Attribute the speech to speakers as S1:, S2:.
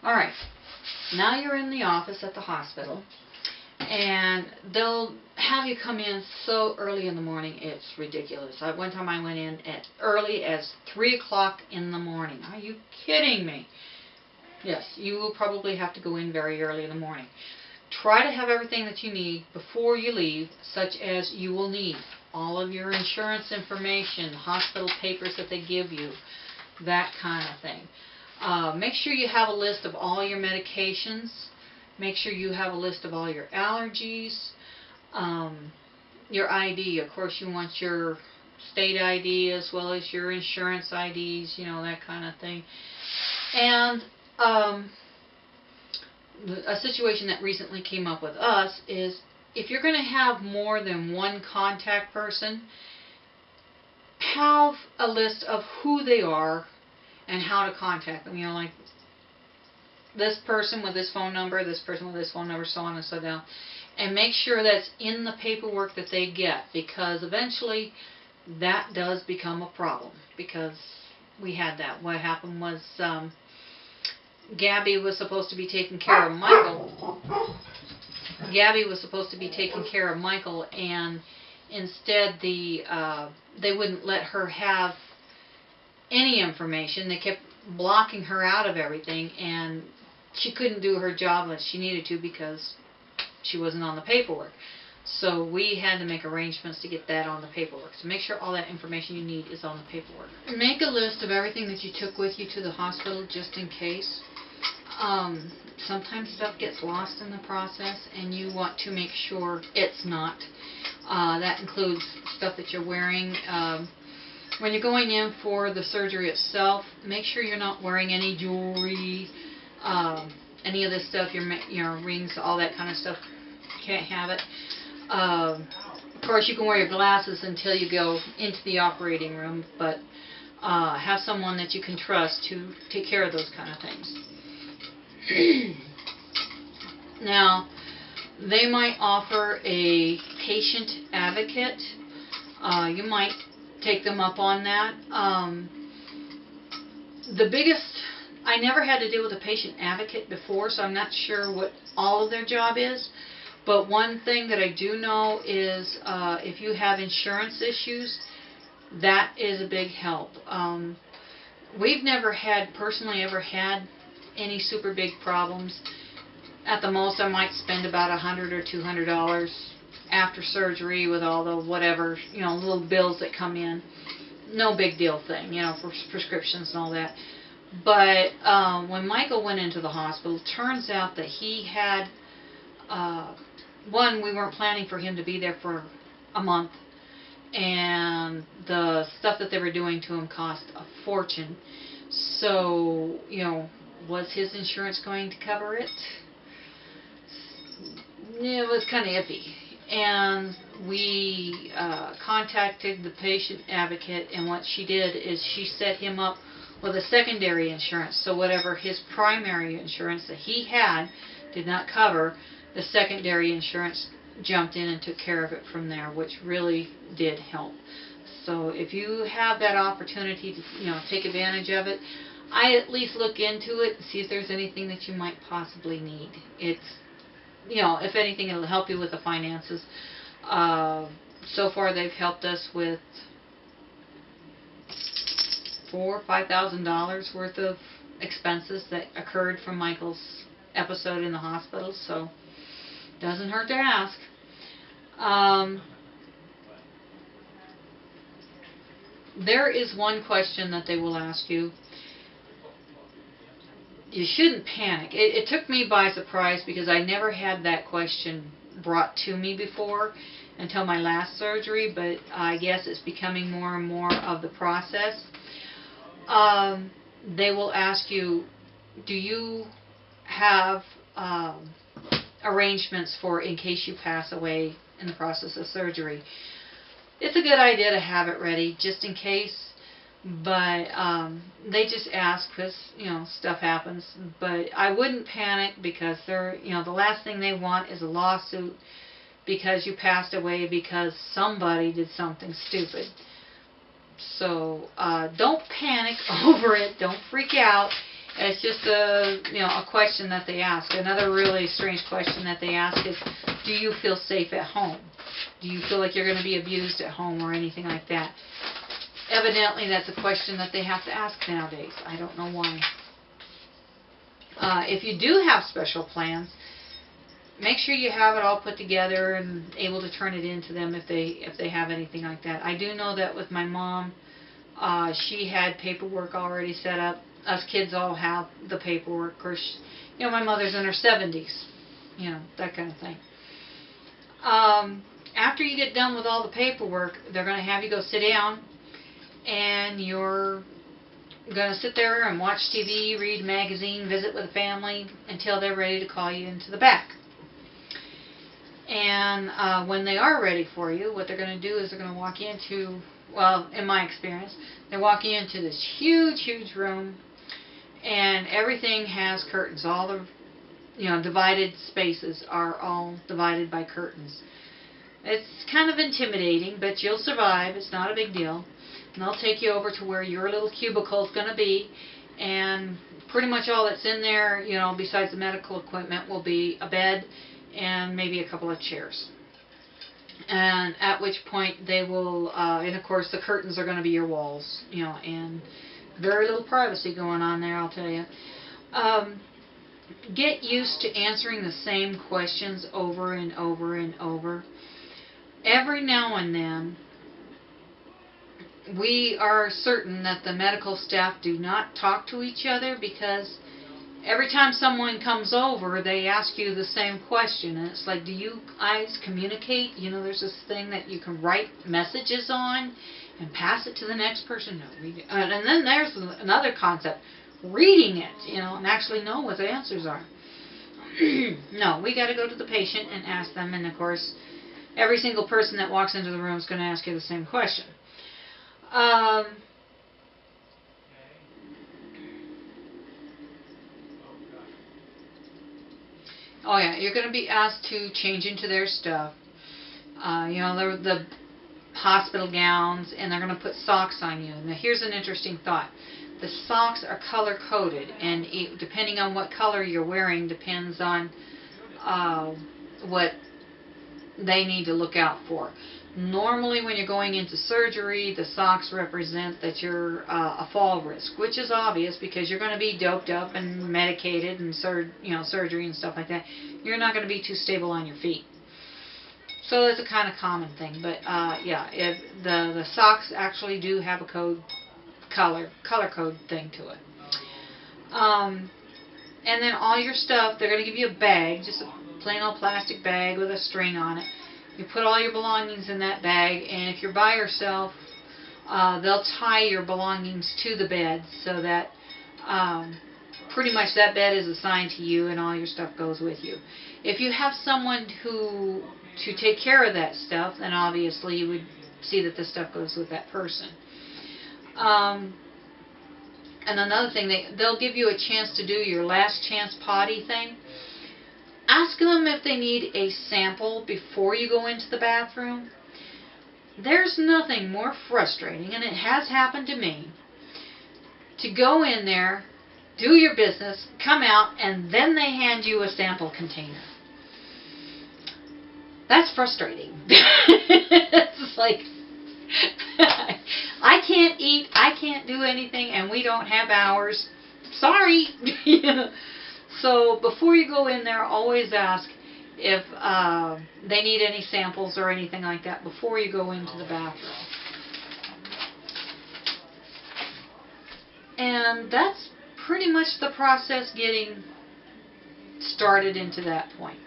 S1: Alright, now you're in the office at the hospital, and they'll have you come in so early in the morning, it's ridiculous. One time I went in at early as 3 o'clock in the morning. Are you kidding me? Yes, you will probably have to go in very early in the morning. Try to have everything that you need before you leave, such as you will need all of your insurance information, hospital papers that they give you, that kind of thing. Make sure you have a list of all your medications. Make sure you have a list of all your allergies. Your ID, of course you want your state ID as well as your insurance IDs, you know, that kind of thing. And a situation that recently came up with us is if you're going to have more than one contact person, have a list of who they are and how to contact them. You know, like this person with this phone number, this person with this phone number, so on and so down. And make sure that's in the paperwork that they get, because eventually that does become a problem. Because we had that. What happened was Gabby was supposed to be taking care of Michael. Gabby was supposed to be taking care of Michael, and instead they wouldn't let her have any information. They kept blocking her out of everything, and she couldn't do her job as she needed to because she wasn't on the paperwork. So we had to make arrangements to get that on the paperwork. So make sure all that information you need is on the paperwork. Make a list of everything that you took with you to the hospital just in case. Sometimes stuff gets lost in the process, and you want to make sure it's not. That includes stuff that you're wearing. When you're going in for the surgery itself, make sure you're not wearing any jewelry, any of this stuff, your rings, all that kind of stuff. You can't have it. Of course, you can wear your glasses until you go into the operating room, but have someone that you can trust to take care of those kind of things. Now, they might offer a patient advocate. You might take them up on that. I never had to deal with a patient advocate before, so I'm not sure what all of their job is. But one thing that I do know is if you have insurance issues, that is a big help. We've never personally ever had any super big problems. At the most, I might spend about $100 or $200 after surgery with all the whatever, you know, little bills that come in. No big deal thing, you know, for prescriptions and all that. But when Michael went into the hospital, turns out that he had, we weren't planning for him to be there for a month, and the stuff that they were doing to him cost a fortune. So, you know, was his insurance going to cover it? Yeah, it was kind of iffy. And we contacted the patient advocate, and what she did is she set him up with a secondary insurance. So whatever his primary insurance that he had did not cover, the secondary insurance jumped in and took care of it from there, which really did help. So if you have that opportunity to, you know, take advantage of it, I at least look into it and see if there's anything that you might possibly need. It's, you know, if anything, it'll help you with the finances. So far, they've helped us with $4,000 or $5,000 worth of expenses that occurred from Michael's episode in the hospital. So, doesn't hurt to ask. There is one question that they will ask you. You shouldn't panic. It took me by surprise because I never had that question brought to me before until my last surgery, but I guess it's becoming more and more of the process. They will ask you, do you have arrangements for in case you pass away in the process of surgery? It's a good idea to have it ready just in case. But they just ask because, you know, stuff happens. But I wouldn't panic because they're, you know, the last thing they want is a lawsuit because you passed away because somebody did something stupid. So don't panic over it. Don't freak out. It's just a question that they ask. Another really strange question that they ask is, do you feel safe at home? Do you feel like you're going to be abused at home or anything like that? Evidently, that's a question that they have to ask nowadays. I don't know why. If you do have special plans, make sure you have it all put together and able to turn it in to them if they have anything like that. I do know that with my mom, she had paperwork already set up. Us kids all have the paperwork. Of course, my mother's in her 70s, that kind of thing. After you get done with all the paperwork, they're going to have you go sit down, and you're going to sit there and watch TV, read a magazine, visit with the family until they're ready to call you into the back. And when they are ready for you, what they're going to do is they're going to walk you into, well, in my experience, they walk you into this huge, huge room, and everything has curtains. All the, divided spaces are all divided by curtains. It's kind of intimidating, but you'll survive. It's not a big deal. And they'll take you over to where your little cubicle is going to be, and pretty much all that's in there, besides the medical equipment, will be a bed and maybe a couple of chairs. And at which point they will, and of course the curtains are going to be your walls, and very little privacy going on there, I'll tell you. Get used to answering the same questions over and over and over. Every now and then, we are certain that the medical staff do not talk to each other, because every time someone comes over, they ask you the same question. And it's like, do you guys communicate? There's this thing that you can write messages on and pass it to the next person. No, and then there's another concept, reading it, and actually know what the answers are. No, we got to go to the patient and ask them. And of course, every single person that walks into the room is going to ask you the same question. Oh yeah, you're going to be asked to change into their stuff. The hospital gowns, and they're going to put socks on you. Now here's an interesting thought. The socks are color-coded, and depending on what color you're wearing depends on what they need to look out for. Normally when you're going into surgery, the socks represent that you're a fall risk, which is obvious because you're going to be doped up and medicated and surgery and stuff like that. You're not going to be too stable on your feet. So that's a kind of common thing. But yeah, the socks actually do have a color code thing to it. And then all your stuff, they're going to give you a bag, just a plain old plastic bag with a string on it. You put all your belongings in that bag, and if you're by yourself, they'll tie your belongings to the bed so that pretty much that bed is assigned to you and all your stuff goes with you. If you have someone to take care of that stuff, then obviously you would see that the stuff goes with that person. And another thing, they'll give you a chance to do your last chance potty thing. Ask them if they need a sample before you go into the bathroom. There's nothing more frustrating, and it has happened to me, to go in there, do your business, come out, and then they hand you a sample container. That's frustrating. It's like, I can't eat, I can't do anything, and we don't have hours. Sorry. So before you go in there, always ask if they need any samples or anything like that before you go into the bathroom. And that's pretty much the process getting started into that point.